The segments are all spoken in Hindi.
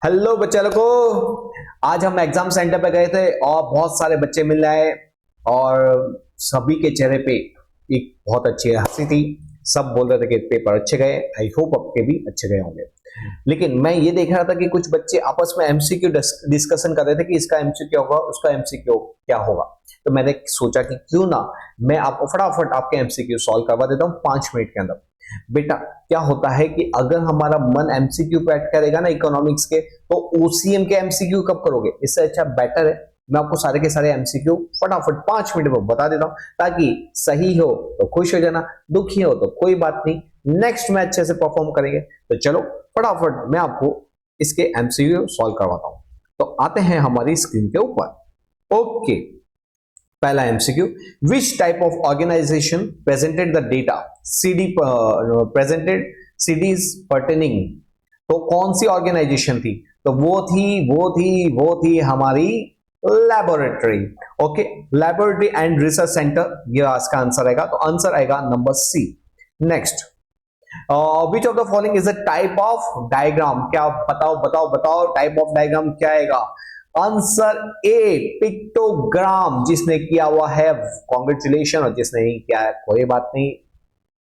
हेलो बच्चा लोगों, आज हम एग्जाम सेंटर पे गए थे और बहुत सारे बच्चे मिल आए और सभी के चेहरे पे एक बहुत अच्छी हंसी थी। सब बोल रहे थे कि पेपर अच्छे गए। आई होप आपके भी अच्छे गए होंगे। लेकिन मैं ये देख रहा था कि कुछ बच्चे आपस में एमसीक्यू डिस्कशन कर रहे थे कि इसका एमसीक्यू होगा, उसका एमसीक्यू क्या होगा। तो मैंने सोचा कि क्यों ना मैं आपको फटाफट आपके एमसीक्यू सॉल्व करवा देता हूँ 5 मिनट के अंदर। बेटा, क्या होता है कि अगर हमारा मन एमसीक्यू पे अटका रहेगा ना इकोनॉमिक्स के, तो ओसीएम के एमसीक्यू कब करोगे। इससे अच्छा बेटर है मैं आपको सारे के सारे एमसीक्यू फटाफट 5 मिनट में बता देता हूं, ताकि सही हो तो खुश हो जाना, दुखी हो तो कोई बात नहीं, नेक्स्ट में अच्छे से परफॉर्म करेंगे। तो चलो फटाफट मैं आपको इसके एमसीक्यू सॉल्व करवाता हूं। तो आते हैं हमारी स्क्रीन के ऊपर। ओके, पहला MCQ, which type of organisation presented the data CD presented CDs pertaining. तो कौन सी ऑर्गेनाइजेशन थी? तो वो थी हमारी laboratory. Okay, laboratory and research centre, ये इसका आंसर आएगा। तो आंसर आएगा number C. Next, which of the following is a type of diagram. क्या बताओ टाइप ऑफ डायग्राम क्या आएगा? Answer A, pictogram. जिसने किया हुआ है कॉन्ग्रेचुलेशन, और जिसने नहीं किया है कोई बात नहीं,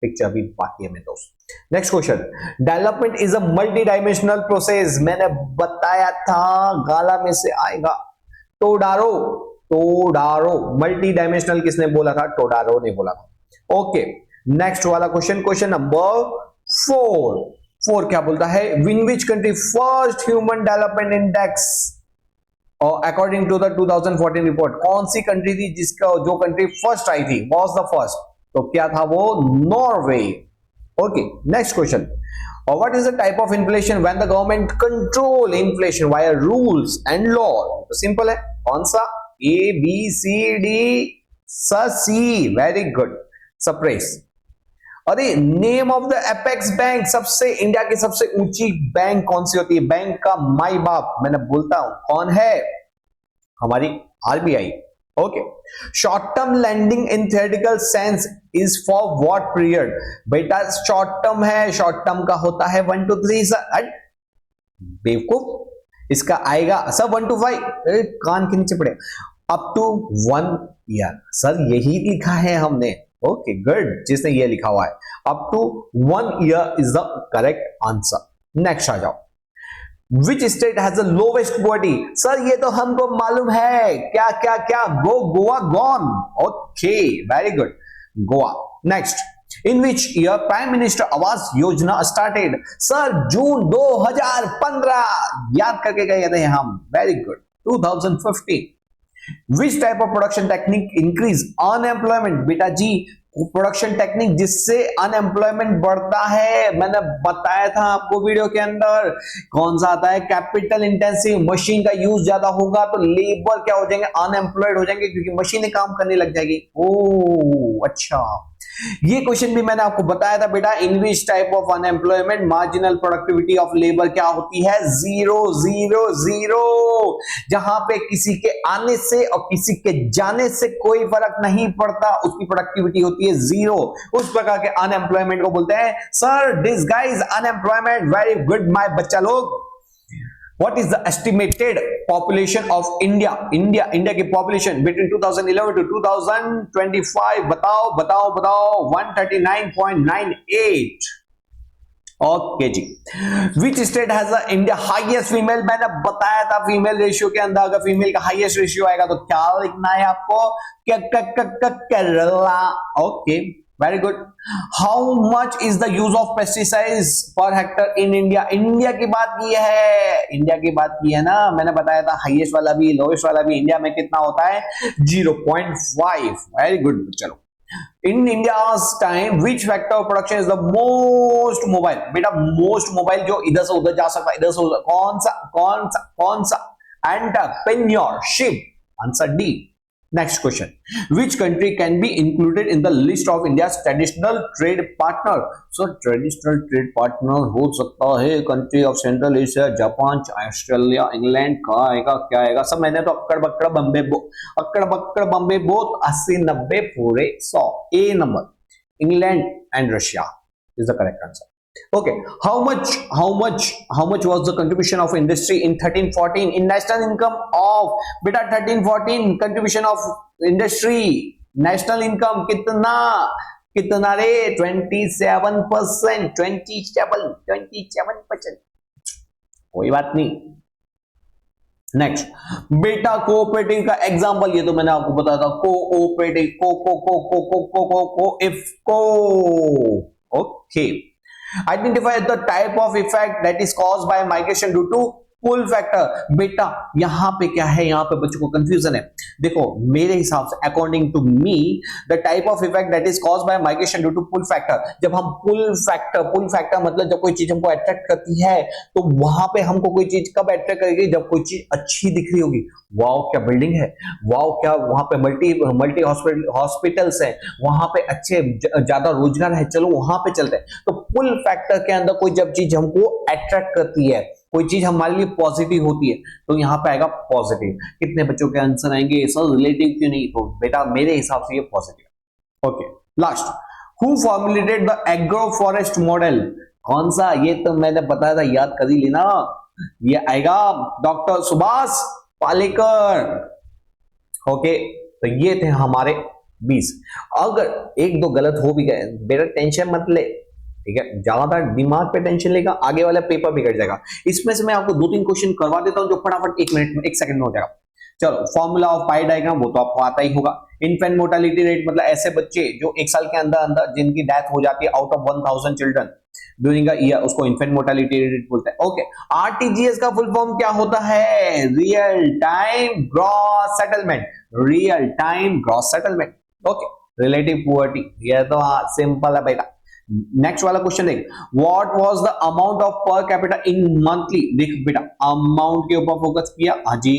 पिक्चर भी बाकी है मेरे दोस्त। Next question, development is a multi dimensional process. मैंने बताया था गाला में से आएगा टोडारो। मल्टी डायमेंशनल किसने बोला था? टोडारो ने बोला था। ओके, नेक्स्ट वाला क्वेश्चन नंबर 4 क्या बोलता है? In which country first human development index according to the 2014 report. कौन सी कंट्री थी जिसका जो कंट्री फर्स्ट आई थी? Was the first? तो क्या था वो? Norway. Okay, next question, what is the type of inflation when the government control inflation via rules and law? तो सिंपल है, कौन सा? A B C D C. Very good, suppress. अरे, name of the apex bank, सबसे इंडिया की सबसे ऊंची बैंक कौन सी होती है? बैंक का माई बाप मैंने बोलता हूं कौन है? हमारी RBI. Okay, short term lending in theoretical sense is for what period? बेटा, शॉर्ट टर्म है, शॉर्ट टर्म का होता है 1 to 3। बेवकूफ, इसका आएगा सर 1 to 5। कान के नीचे पड़े, अप टू 1 ईयर। सर यही लिखा है हमने। ओके गुड, जिसने ये लिखा हुआ है up to 1 year is the correct answer. Next आ जाओ, which state has the lowest poverty? Sir ये तो हमको मालूम है, क्या गोवा गॉन। Okay, very good, Goa. Next, in which year prime minister Awas Yojana started? Sir जून 2015, याद करके गए थे हम। Very good, 2015। Which type of production technique increase unemployment? बेटा जी, प्रोडक्शन टेक्निक जिससे अनएम्प्लॉयमेंट बढ़ता है, मैंने बताया था आपको वीडियो के अंदर। कौन सा आता है? Capital intensive. मशीन का यूज ज्यादा होगा तो लेबर क्या हो जाएंगे? अनएम्प्लॉयड हो जाएंगे, क्योंकि मशीनें काम करने लग जाएगी। ओह अच्छा, ये क्वेश्चन भी मैंने आपको बताया था बेटा। In which type of unemployment marginal productivity of labour क्या होती है? 0 जहां पे किसी के आने से और किसी के जाने से कोई फर्क नहीं पड़ता, उसकी प्रोडक्टिविटी होती है 0। उस प्रकार के अनएम्प्लॉयमेंट को बोलते हैं sir disguise unemployment. Very good my बच्चा लोग। What is the estimated population of India? India की population between 2011 to 2025 बताओ 139.98। ओके जी, which state has the India highest female? मैंने बताया था फीमेल रेशियो के अंदर अगर फीमेल का हाईएस्ट रेशियो आएगा तो क्या लिखना है आपको? Kerala. Okay, very good. How much is the use of pesticides per hectare in India? India की बात की है ना, मैंने बताया था हाईएस्ट वाला भी लोएस्ट वाला भी इंडिया में कितना होता है? 0.5। Very good. चलो, in India's time which vector of production is the most mobile? बेटा most mobile जो इधर से उधर जा सकता है, इधर से उधर, कौन सा? Entrepreneurship। Answer D. Next question, which country can be included in the list of India's traditional trade partner? So traditional trade partner हो सकता है country of central Asia, Japan, Australia, England. का आएगा क्या आएगा? सब मैंने तो अक्कड़ बक्कड़ बम्बे बोत 80 90 पूरे 100। A number, England and Russia is the correct answer. Okay, how much was the contribution of industry in 13-14 in national income of beta 13-14 contribution of industry national income कितना कितना रे 27%, 27%। कोई बात नहीं। नेक्स्ट, बेटा कोऑपरेटिव का एग्जांपल, ये तो मैंने आपको बताया था, कोऑपरेटिव को IFFCO. Okay, identify the type of effect that is caused by migration due to pull factor. बेटा यहां पे क्या है, यहां पे बच्चों को कंफ्यूजन है। देखो मेरे हिसाब से according to me the type of effect that is caused by migration due to pull factor, जब हम पुल फैक्टर मतलब जब कोई चीज हमको अट्रैक्ट करती है तो वहां पे हमको कोई चीज कब अट्रैक्ट करेगी, जब कोई चीज अच्छी दिख रही होगी। वाओ क्या बिल्डिंग है, वाओ क्या वहां पे मल्टी हॉस्पिटल्स है, वहां पे अच्छे ज्यादा रोजगार है, चलो वहां पे चलते हैं। तो पुल फैक्टर के अंदर कोई जब चीज हमको अट्रैक्ट करती है, कोई चीज हमारे लिए पॉजिटिव होती है, तो यहां पे आएगा पॉजिटिव। कितने बच्चों के आंसर आएंगे सर रिलेटिव क्यों नहीं, तो बेटा मेरे हिसाब से ये positive. Okay, last, who formulated the agro forest model, कौन सा, ये तो मैंने बताया था, याद कर ही लेना, ये आएगा डॉक्टर सुभाष पालेकर। ओके, तो ये थे हमारे 20। अगर एक दो गलत हो भी गए बेटा टेंशन मत ले, ठीक है, ज्यादा दिमाग पे टेंशन लेगा आगे वाला पेपर बिगड़ जाएगा। इसमें से मैं आपको 2-3 क्वेश्चन करवा देता हूं जो फटाफट 1 मिनट में 1 सेकंड में हो जाएगा। चलो, फॉर्मूला ऑफ पाई डायग्राम वो तो आपको आता ही होगा। इन्फेंट मोर्टालिटी रेट मतलब ऐसे बच्चे जो 1 साल के अंदर अंदर जिनकी डेथ हो जाती है out of 1000 children during a year, उसको इन्फेंट मोर्टालिटी रेट बोलते हैं। ओके, आरटीजीएस का फुल फॉर्म क्या होता है, real time gross settlement, real time gross settlement. Okay, relative poverty, ये तो सिंपल है बेटा। नेक्स्ट वाला क्वेश्चन देख, what was the amount of per capita in monthly, देख बेटा अमाउंट के ऊपर फोकस किया, हाँ जी,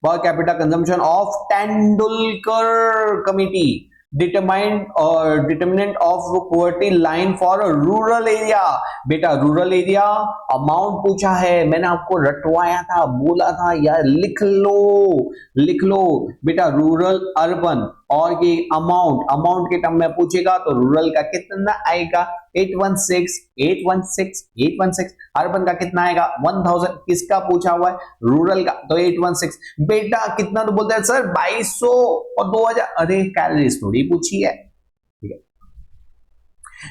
per capita consumption of Tendulkar committee determinant of poverty line for rural area. बेटा रूरल एरिया अमाउंट पूछा है, मैंने आपको रटवाया था, बोला था यार लिख लो बेटा, रूरल अर्बन और ये अमाउंट के टर्म में पूछेगा तो रूरल का कितना आएगा 816, अर्बन का कितना आएगा 1000, किसका पूछा हुआ है रूरल का, तो 816। बेटा कितना तो बोलते हैं सर 2200 और 2000, अरे कैलोरीज थोड़ी पूछी है, ठीक है।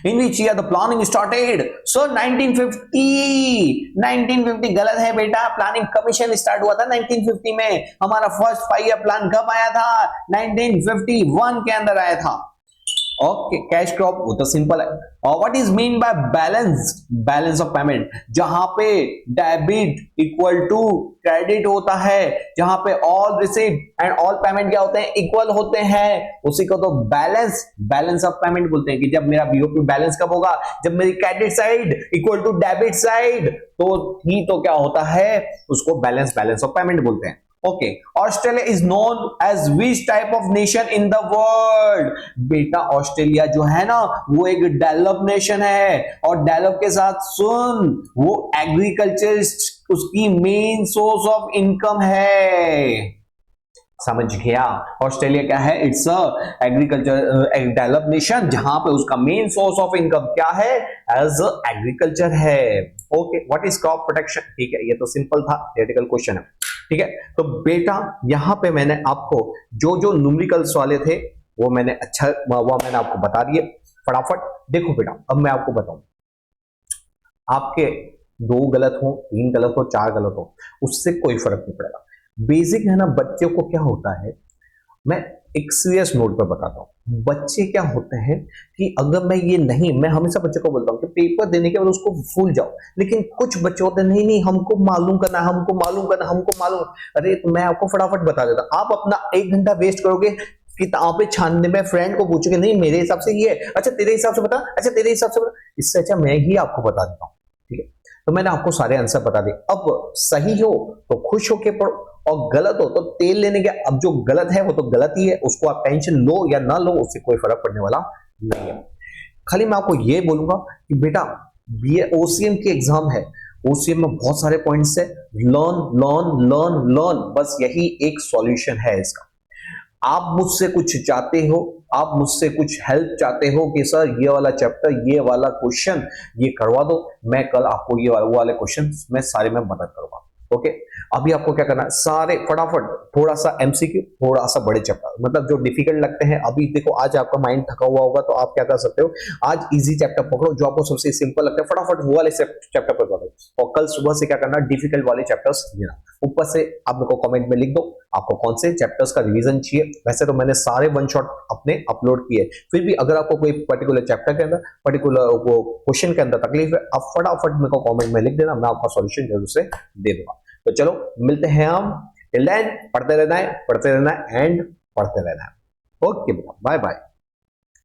In which year the planning started? So 1950 गलत है बेटा, प्लानिंग कमीशन स्टार्ट हुआ था 1950 में। हमारा फर्स्ट 5 ईयर प्लान कब आया था, 1951 के अंदर आया था। ओके, कैश क्रॉप वो तो सिंपल है। और what is mean by balance of payment, जहां पे डेबिट इक्वल टू क्रेडिट होता है, जहां पे all receive and all payment क्या होते हैं, इक्वल होते हैं, उसी को तो बैलेंस ऑफ पेमेंट बोलते हैं। कि जब मेरा बीओपी बैलेंस कब होगा, जब मेरी credit side equal to debit side, तो ही तो क्या होता है, उसको बैलेंस ऑफ पेमेंट बोलते हैं। Okay, Australia is known as which type of nation in the world. बेटा ऑस्ट्रेलिया जो है ना वो एक डेवलप नेशन है, और डेवलप के साथ सुन, वो एग्रीकल्चर उसकी मेन सोर्स ऑफ इनकम है, समझ गया। ऑस्ट्रेलिया क्या है, इट्स एग्रीकल्चर डेवलप नेशन, जहां पे उसका मेन सोर्स ऑफ इनकम क्या है, एज एग्रीकल्चर है। Okay, what is crop protection, ठीक है, ये तो सिंपल था, थियोरेटिकल क्वेश्चन है, ठीक है। तो बेटा यहां पे मैंने आपको जो न्यूमेरिकल्स वाले थे वो मैंने आपको बता दिए फटाफट। देखो बेटा अब मैं आपको बताऊं, आपके 2 गलत हो, 3 गलत हो, 4 गलत हो, उससे कोई फर्क नहीं पड़ेगा। बेसिक है ना, बच्चों को क्या होता है, मैं एक सीरियस नोट पर बताता हूँ, बच्चे क्या होते हैं कि अगर मैं हमेशा बच्चे को बोलता हूँ कि पेपर देने के बाद उसको भूल जाओ, लेकिन कुछ बच्चे होते हैं नहीं हमको मालूम करना। अरे तो मैं आपको फटाफट बता देता, आप अपना 1 घंटा वेस्ट करोगे किताबें छानने में, फ्रेंड को पूछोगे नहीं मेरे हिसाब से ये, अच्छा तेरे हिसाब से बता, अच्छा तेरे हिसाब से बता, इससे अच्छा मैं ही आपको बता देता हूँ, ठीक है। तो मैंने आपको सारे आंसर बता दिए, अब सही हो तो खुश होके पढ़ो और गलत हो तो तेल लेने के। अब जो गलत है वो तो गलत ही है, उसको आप टेंशन लो या ना लो उससे कोई फर्क पड़ने वाला नहीं है। खाली मैं आपको ये बोलूंगा कि बेटा बीए ओसीएम की एग्जाम है, ओसीएम में बहुत सारे पॉइंट्स है, लर्न, बस यही एक सॉल्यूशन है इसका। आप मुझसे कुछ चाहते हो, आप मुझसे कुछ हेल्प चाहते हो कि सर ये वाला चैप्टर, ये वाला क्वेश्चन ये करवा दो, मैं कल आपको ये वो वाले क्वेश्चन मैं सारे में मदद करूंगा। ओके, अभी आपको क्या करना है, सारे फटाफट थोड़ा सा एमसीक्यू, थोड़ा सा बड़े चैप्टर, मतलब जो डिफिकल्ट लगते हैं। अभी देखो आज आपका माइंड थका हुआ होगा तो आप क्या कर सकते हो, आज इजी चैप्टर पकड़ो, जो आपको सबसे सिंपल लगता है, फटाफट वो वाले चैप्टर पर पकड़ो, और कल सुबह से क्या करना, डिफिकल्ट वाले चैप्टर्स लेना। ऊपर से आप मेरे को कमेंट में लिख दो आपको कौन से चैप्टर्स का रिवीजन चाहिए। वैसे तो मैंने सारे वन शॉट अपने अपलोड किए, फिर भी अगर आपको कोई पर्टिकुलर चैप्टर के अंदर, पर्टिकुलर वो क्वेश्चन के अंदर तकलीफ है, आप फटाफट मेरे को कमेंट में लिख देना, मैं आपका सॉल्यूशन जरूर से दे दूंगा। तो चलो मिलते हैं हम, टिल देन पढ़ते रहना है, पढ़ते रहना है एंड पढ़ते रहना है। Okay, bye bye.